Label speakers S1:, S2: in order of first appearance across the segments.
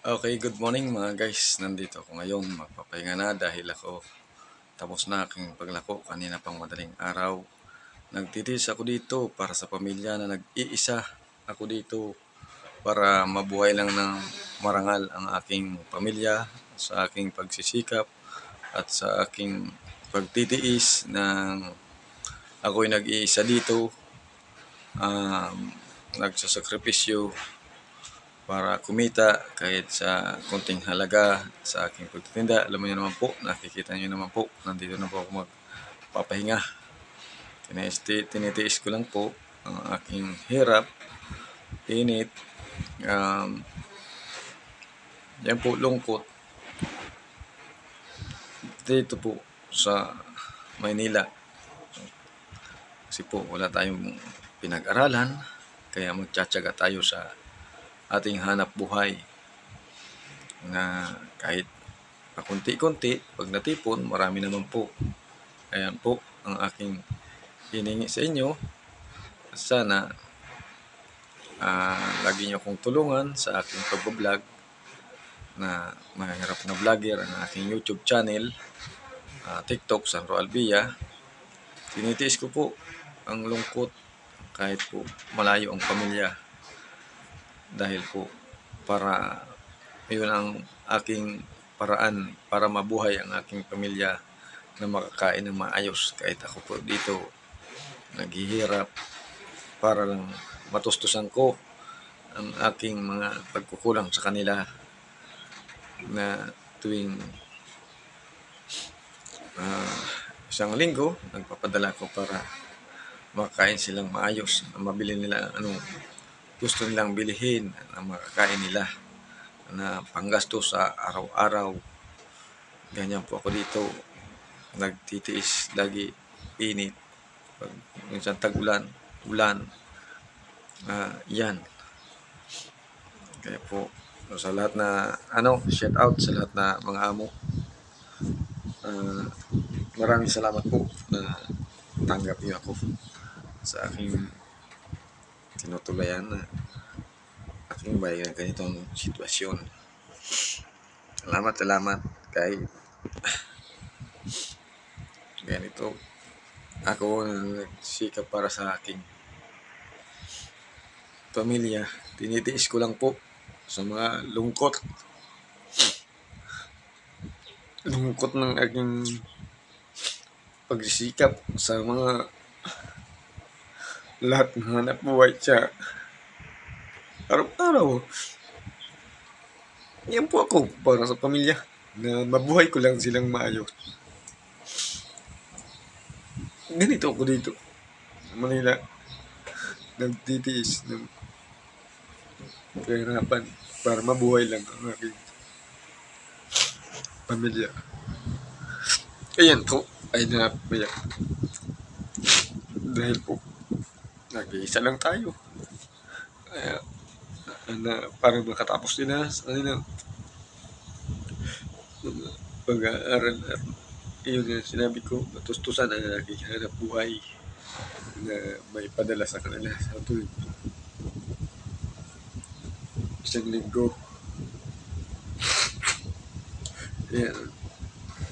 S1: Okay, good morning mga guys. Nandito ako ngayon. Magpapahinga na dahil ako tapos na aking paglako kanina pang madaling araw. Nagtitiis ako dito para sa pamilya na nag-iisa ako dito para mabuhay lang ng marangal ang aking pamilya sa aking pagsisikap at sa aking pagtitiis ng ako'y nag-iisa dito. Nagsasakripisyo para kumita kahit sa konting halaga sa aking pagtitinda. Alam mo niyo naman po, nakikita niyo naman po, nandito na po ako magpapahinga. Tinitiis ko lang po ang aking hirap, init, yan po lungkot. Dito po sa Maynila. Kasi po wala tayong pinag-aralan, kaya magtsatsaga tayo sa ating hanap buhay na kahit pakunti-kunti, pag natipon, marami naman po. Ayan po ang aking hiningi sa inyo. Sana lagi niyo akong tulungan sa aking pag-vlog na mahirap na vlogger ang aking YouTube channel, TikTok, Sandro Albia. Tinitiis ko po ang lungkot kahit po malayo ang pamilya dahil po para yun ang aking paraan para mabuhay ang aking pamilya na makakain ng maayos kahit ako po dito naghihirap para lang matustusan ko ang aking mga pagkukulang sa kanila na tuwing isang linggo nagpapadala ko para makakain silang maayos, mabili nila anong gusto nilang bilihin na makakain nila na panggasto sa araw-araw. Ganyan po ako dito. Nagtitiis lagi, init. Pag minsan tag-ulan, ulan. Yan. Kaya po sa lahat na shout out sa lahat na mga amo. Maraming salamat po na tanggap niyo ako sa aking tinutulayan na aking bayan ng ganitong sitwasyon. Salamat kay ganito ako nagsikap para sa aking pamilya. Tinitiis ko lang po sa mga lungkot ng aking pagsisikap sa mga lahat ng hanap buhay sa araw-araw. Yan po ako para sa pamilya na mabuhay ko lang silang maayos. Ganito ako dito sa Manila, nagtitiis ng kahirapan para mabuhay lang ang aking pamilya. Ayan po ay napapayak dahil po nag-iisa lang tayo. Kaya na para makatapos nila sa kanilang pag-aaral at yun yung sinabi ko, matustusan ang aking hanap buhay na may padala sa kanila sa tuwing isang linggo. Ayan,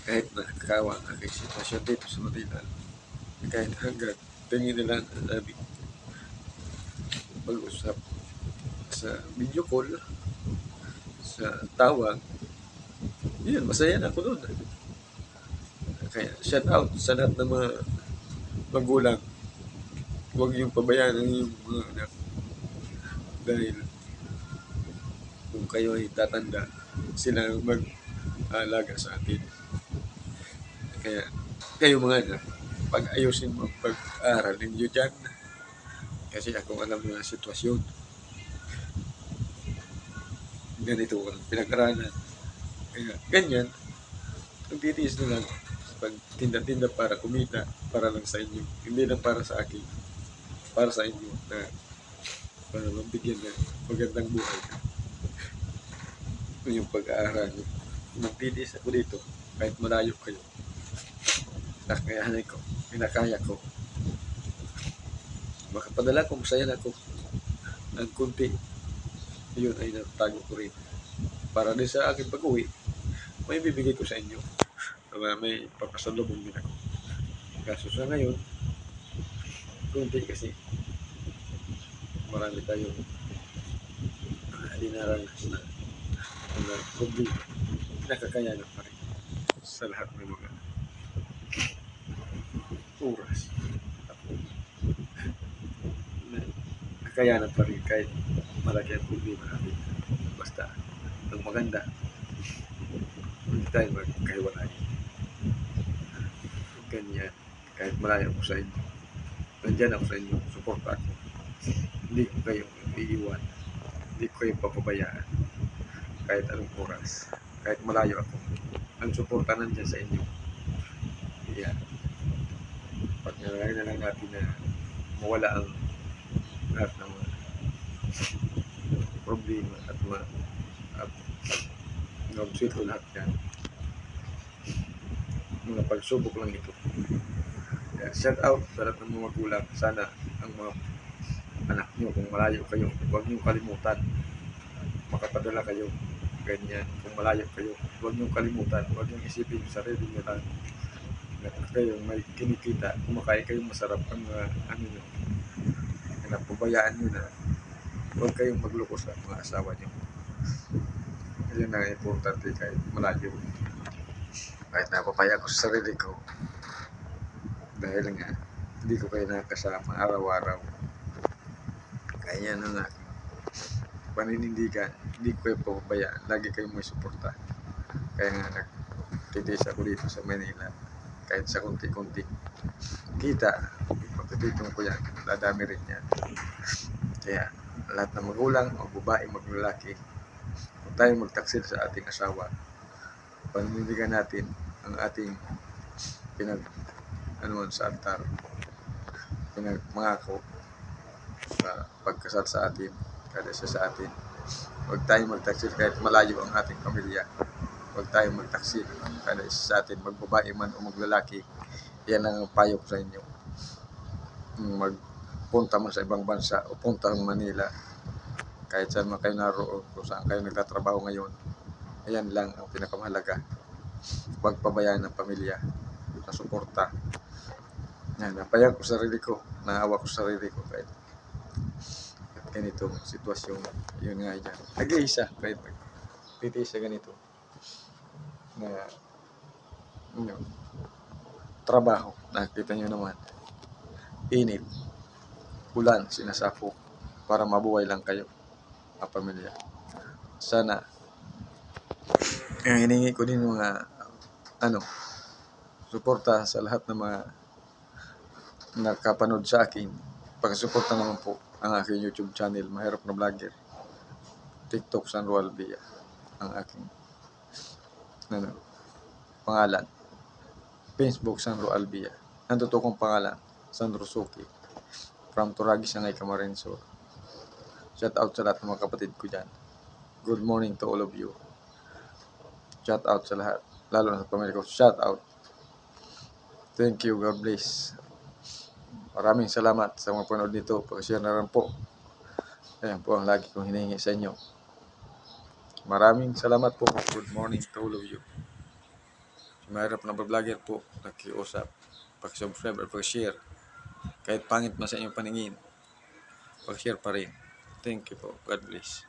S1: kahit nakakawa ang aking sitwasyon dito sa Manila, kahit hanggang tingin nila na namin pag-usap sa video call, sa tawag, yun, masaya na ako doon. Kaya shout out sa lahat ng mga magulang. Huwag yung pabayaan yung mga anak. Dahil kung kayo ay tatanda, sila mag-alaga sa atin. Kaya kayo mga anak, pag-ayusin mo ang pag-aaral ninyo dyan. Kasi ako alam mo ang sitwasyon. Ganito ang pinag-aralan. Kaya ganyan, nagtitiis na lang pag tinda-tinda para kumita, para lang sa inyo. Hindi lang para sa akin, para sa inyo na para mabigyan ng magandang buhay. Yung pag-aaral nyo. Nagtitiis ako dito kahit malayo kayo. Nakayahan ko, pinakaya ko. Makapadala ko, masaya na ako. Ang kunti, yun ay natago ko rin. para din sa aking pag-uwi, may bibigay ko sa inyo. May papasalubong din ako. Kaso sa ngayon, kunti kasi marami tayong dinaranas na problema. Nakakayanan pa rin sa lahat ng mga oras. Nakayanan pa rin kahit malaki ang problema natin. Basta, ang maganda, hindi tayo magkahiwalay. Ganyan. Kahit malayo ako sa inyo. Nandyan ako sa inyo. Suporta ako. Hindi ko kayo iiwan. Hindi ko kayo papabayaan. Kahit anong oras. Kahit malayo ako. Ang suporta nandyan sa inyo. Yan. Pag nalagay na lang natin na mawala ang lahat ng problema at mag-sweet lahat yan. Mga pagsubok lang ito. Kaya shout out sa lahat ng mga magulang. Sana ang mga anak nyo, kung malayo kayo, huwag nyo kalimutan. Makapadala kayo. Ganyan. Kung malayo kayo, huwag nyo kalimutan. Huwag nyo isipin yung sarili nyo lang. Kayong may kinikita, kumakain kayong masarap ang ano nyo. Napabayaan nyo na. Huwag kayong magloko sa mga asawa nyo. Yun ang importante kahit malayo. Kahit napapaya ko sa sarili ko. Dahil nga, hindi ko kayo nakasama araw-araw. Kaya yan ang aking paninindigan. Hindi ko kayo papabayaan. Lagi kayong may suporta. Kaya nga nagtitis ako dito sa Manila. Kahit sa kunti-kunti kita, pagtititong ko yan, dadami rin yan. Kaya lahat ng magulang, o babae, maglalaki, kung tayo magtaksil sa ating asawa, paninindigan natin ang ating sa altar, pinagmangako sa pagkasal sa atin, kada isa sa atin. Huwag tayong magtaksil kahit malayo ang ating pamilya. Huwag tayong magtaksil kada isa sa atin, magbabae man o maglalaki. Yan ang payo ko sa inyo. Magpunta man sa ibang bansa o punta ng Manila, kahit saan man kayo naroon, kung saan kayo nagtatrabaho ngayon, ayan lang ang pinakamahalaga. Huwag pabayaan ng pamilya sa suporta. Yan, napayag ko sarili ko, naawa ko sarili ko kahit ganitong sitwasyon. Yun nga yan, nag-iisa kahit magtitiis sa ganito na trabaho. Nakita nyo naman, init, ulan, sinasapok para mabuhay lang kayo ang pamilya. Sana ang hiningi ko din mga suporta sa lahat ng mga nakapanood sa akin. Pakisuporta naman po ang aking YouTube channel, Mahirap na Vlogger. TikTok, Sandro Albia ang aking pangalan. Facebook, Sandro Albia. Ang totoo kong pangalan, Sandro Suki. From Turagi, Sangay, Camarines. Shout out sa lahat ng mga kapatid ko dyan. Good morning to all of you. Shout out sa lahat, lalo na sa pamilya ko. Shout out. Thank you, God bless. Maraming salamat sa mga panood nito. Pag-share na rin po. Ayan po ang lagi kong hinihingi sa inyo. Maraming salamat po. Good morning to all of you. Mahirap na vlogger po, nakiusap. Pag-subscribe or pag-share. Kahit pangit man sa inyong paningin, pag-share pa rin. Thank you po. God bless.